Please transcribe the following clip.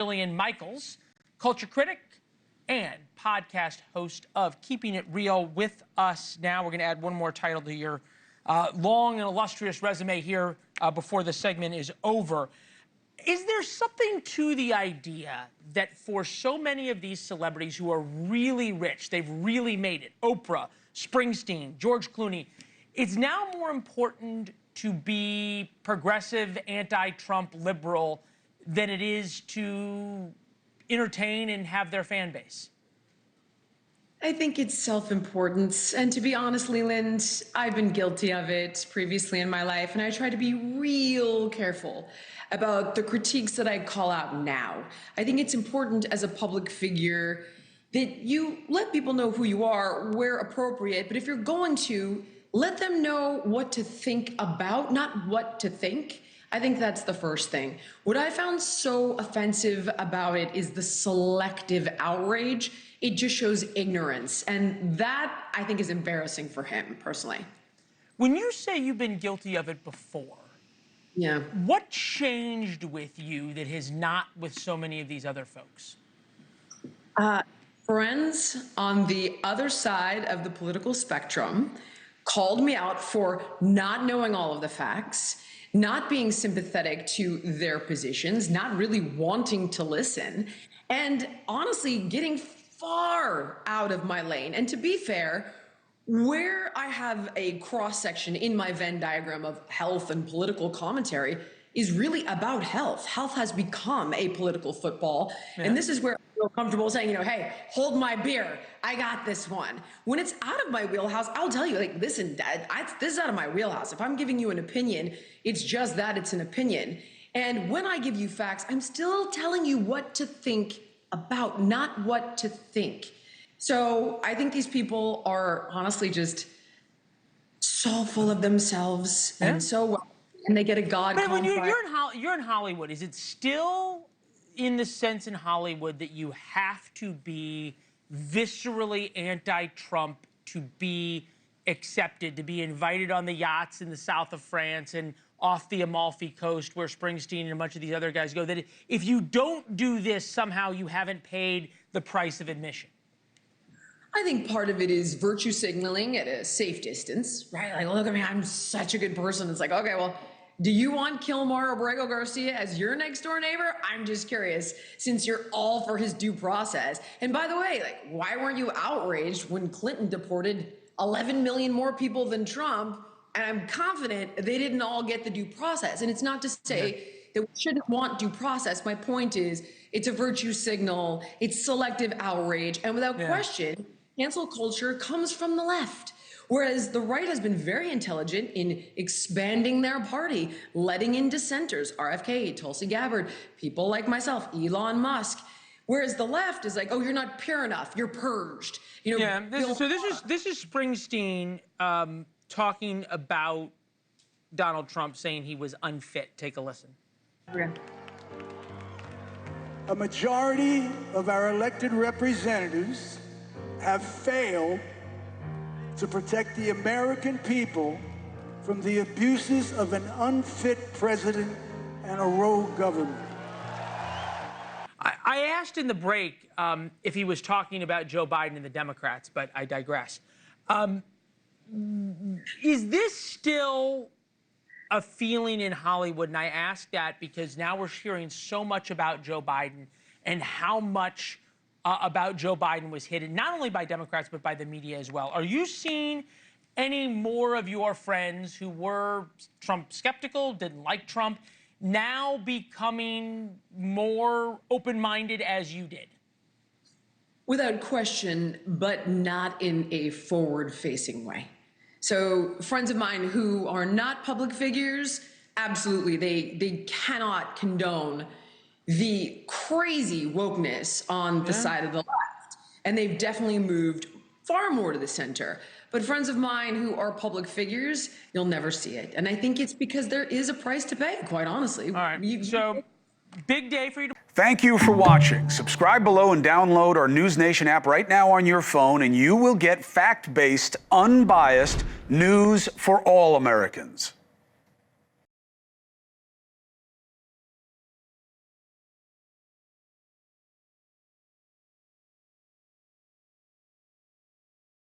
Jillian Michaels, culture critic and podcast host of Keeping It Real, with us now. We're going to add one more title to your long and illustrious resume here before the segment is over. Is there something to the idea that for so many of these celebrities who are really rich, they've really made it, Oprah, Springsteen, George Clooney, it's now more important to be progressive, anti-Trump, liberal than it is to entertain and have their fan base? I think it's self-importance. And to be honest, Leland, I've been guilty of it previously in my life, and I try to be real careful about the critiques that I call out now. I think it's important as a public figure that you let people know who you are where appropriate, but if you're going to, let them know what to think about, not what to think. I think that's the first thing. What I found so offensive about it is the selective outrage. It just shows ignorance. And that, I think, is embarrassing for him, personally. When you say you've been guilty of it before, yeah, what changed with you that has not with so many of these other folks? Friends on the other side of the political spectrum called me out for not knowing all of the facts, not being sympathetic to their positions, not really wanting to listen, and honestly getting far out of my lane. And to be fair, where I have a cross-section in my Venn diagram of health and political commentary is really about health. Health has become a political football. Yeah. And this is where I feel comfortable saying, hey, hold my beer. I got this one. When it's out of my wheelhouse, I'll tell you, listen, Dad, this is out of my wheelhouse. If I'm giving you an opinion, it's just that it's an opinion. And when I give you facts, I'm still telling you what to think about, not what to think. So I think these people are honestly just so full of themselves and so well. And they get a God complex. But when you're in Hollywood, is it still in the sense in Hollywood that you have to be viscerally anti-Trump to be accepted, to be invited on the yachts in the south of France and off the Amalfi Coast where Springsteen and a bunch of these other guys go, that if you don't do this, somehow you haven't paid the price of admission? I think part of it is virtue signaling at a safe distance, right? Like, look at me, I'm such a good person. It's like, okay, well, do you want Kilmar Abrego Garcia as your next door neighbor? I'm just curious, since you're all for his due process. And by the way, why weren't you outraged when Clinton deported 11 million more people than Trump? And I'm confident they didn't all get the due process. And it's not to say that we shouldn't want due process. My point is, it's a virtue signal, it's selective outrage, and without question, cancel culture comes from the left. Whereas the right has been very intelligent in expanding their party, letting in dissenters, RFK, Tulsi Gabbard, people like myself, Elon Musk. Whereas the left is like, oh, you're not pure enough, you're purged. This is Springsteen talking about Donald Trump, saying he was unfit. Take a listen. Okay. A majority of our elected representatives have failed to protect the American people from the abuses of an unfit president and a rogue government. I asked in the break if he was talking about Joe Biden and the Democrats, but I digress. Is this still a feeling in Hollywood? And I ask that because now we're hearing so much about Joe Biden and how much about Joe Biden was hidden, not only by Democrats, but by the media as well. Are you seeing any more of your friends who were Trump skeptical, didn't like Trump, now becoming more open-minded as you did? Without question, but not in a forward-facing way. So friends of mine who are not public figures, absolutely, they cannot condone the crazy wokeness on the side of the left. And they've definitely moved far more to the center. But friends of mine who are public figures, you'll never see it. And I think it's because there is a price to pay, quite honestly. All right, so big day for you. Thank you for watching. Subscribe below and download our NewsNation app right now on your phone, and you will get fact-based, unbiased news for all Americans.